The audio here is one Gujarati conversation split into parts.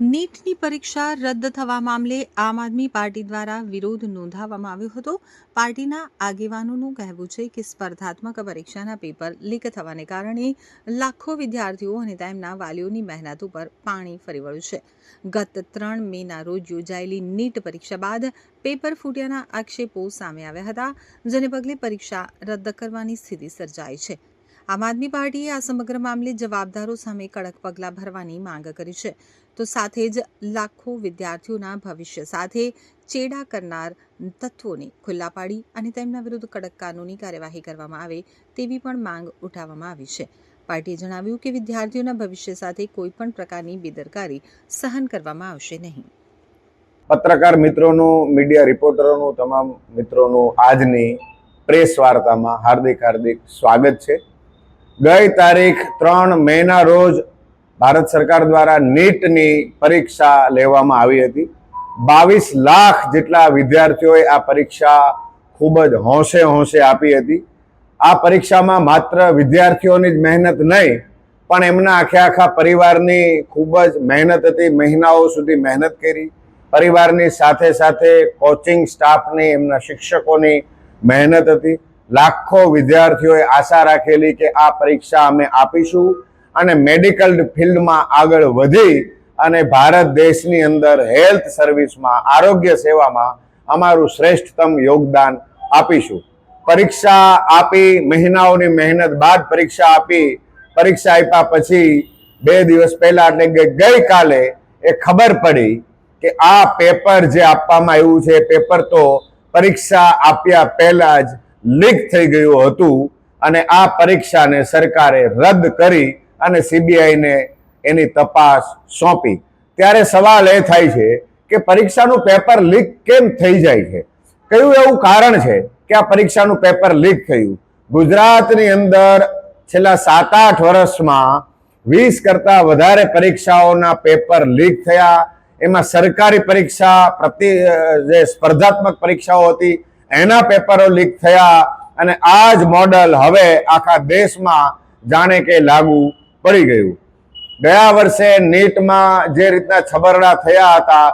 નીટની પરીક્ષા રદ થવા મામલે આમ આદમી પાર્ટી દ્વારા વિરોધ નોંધાવવામાં આવ્યો હતો। પાર્ટીના આગેવાનોનું કહેવું છે કે સ્પર્ધાત્મક પરીક્ષાના પેપર લીક થવાને કારણે લાખો વિદ્યાર્થીઓ અને તેમના વાલીઓની મહેનત ઉપર પાણી ફરી વળ્યું છે। ગત 3 મેના રોજ યોજાયેલી નીટ પરીક્ષા બાદ પેપર ફૂટ્યાના આક્ષેપો સામે આવ્યા હતા, જેને પગલે પરીક્ષા રદ કરવાની સ્થિતિ સર્જાઈ છે। આમ આદમી પાર્ટીએ આ સમગ્ર મામલે જવાબદારો સામે કડક પગલાં ભરવાની માંગ કરી છે, તો સાથે જ લાખો વિદ્યાર્થીઓના ભવિષ્ય સાથે ચેડા કરનાર તત્વોને ખુલ્લા પાડી અને તેમના વિરુદ્ધ કડક કાનૂની કાર્યવાહી કરવામાં આવે તેવી પણ માંગ ઉઠાવવામાં આવી છે। પાર્ટીએ જણાવ્યું કે વિદ્યાર્થીઓના ભવિષ્ય સાથે કોઈપણ પ્રકારની બેદરકારી સહન કરવામાં આવશે નહીં। પત્રકાર મિત્રોનું, મીડિયા રિપોર્ટરોનું, તમામ મિત્રોનું આજની પ્રેસ વાર્તામાં હાર્દિક સ્વાગત છે। ગઈ તારીખ 3 મેના રોજ ભારત સરકાર દ્વારા નીટની પરીક્ષા લેવામાં આવી હતી। 22 લાખ જેટલા વિદ્યાર્થીઓએ આ પરીક્ષા ખૂબ જ હોંશે આપી હતી। આ પરીક્ષામાં માત્ર વિદ્યાર્થીઓની જ મહેનત નહીં, પણ એમના આખા પરિવારની ખૂબ જ મહેનત હતી। મહિનાઓ સુધી મહેનત કરી, પરિવારની સાથે સાથે કોચિંગ સ્ટાફની, એમના શિક્ષકોની મહેનત હતી। લાખો વિદ્યાર્થીઓએ આશા રાખેલી કે આ પરીક્ષા અમે આપીશું અને મેડિકલ ફિલ્ડમાં આગળ વધી અને ભારત દેશની અંદર હેલ્થ સર્વિસમાં, આરોગ્ય સેવામાં અમારું શ્રેષ્ઠતમ યોગદાન આપીશું। પરીક્ષા આપી, મહિનાઓની મહેનત બાદ પરીક્ષા આપી। પરીક્ષા આપ્યા પછી 2 દિવસ પહેલા એટલે કે ગઈકાલે એ ખબર પડી કે આ પેપર જે આપવામાં આવ્યું છે, પેપર તો પરીક્ષા આપ્યા પહેલા જ લીક થઈ ગયું હતું અને આ પરીક્ષાને સરકારે રદ કરી અને સીબીઆઈને એની તપાસ સોંપી। ત્યારે સવાલ એ થાય છે કે પરીક્ષાનું પેપર લીક કેમ થઈ જાય છે? કયું એવું કારણ છે કે આ પરીક્ષાનું પેપર લીક થયું? ગુજરાતની અંદર છેલ્લા 7-8 વર્ષમાં 20 કરતાં વધારે પરીક્ષાઓના પેપર લીક થયા। એમાં સરકારી પરીક્ષા, જે સ્પર્ધાત્મક પરીક્ષાઓ હતી એના પેપરો લીક થયા અને આ જ મોડલ હવે આખા દેશમાં જાણે કે લાગુ પડી ગયું। ગયા વર્ષે નીટમાં જે રીતના છબરડા થયા હતા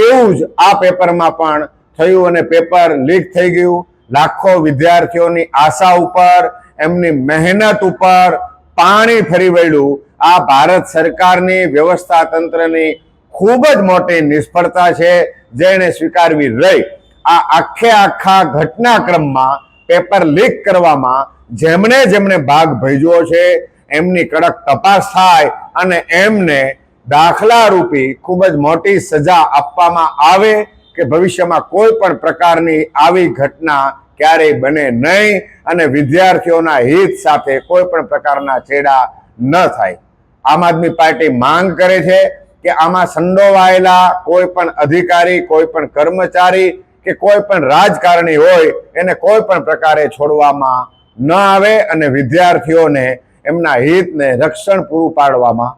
એવું જ આ પેપરમાં પણ થયું અને પેપર લીક થઈ ગયું। લાખો વિદ્યાર્થીઓની આશા ઉપર, એમની મહેનત ઉપર પાણી ફરી વળ્યું। આ ભારત સરકારની વ્યવસ્થા તંત્રની ખૂબ જ મોટી નિષ્ફળતા છે, જેને સ્વીકારવી રહી। આ આખા ઘટનાક્રમમાં પેપર લીક કરવામાં જેમણે ભાગ ભજવ્યો છે એમની કડક તપાસ થાય અને એમને દાખલા રૂપી ખૂબ જ મોટી સજા આપવામાં આવે કે ભવિષ્યમાં કોઈ પણ પ્રકારની આવી ઘટના ક્યારેય બને નહીં અને વિદ્યાર્થીઓના હિત સાથે કોઈ પણ પ્રકારના છેડા ન થાય। આમ આદમી પાર્ટી માંગ કરે છે કે આમાં સંડોવાયેલા કોઈ પણ અધિકારી, કોઈ પણ કર્મચારી કે કોઈ પણ રાજકારણી હોય એને કોઈ પણ પ્રકારે છોડવામાં ન આવે અને વિદ્યાર્થીઓને એમના હિતને રક્ષણ પૂરું પાડવામાં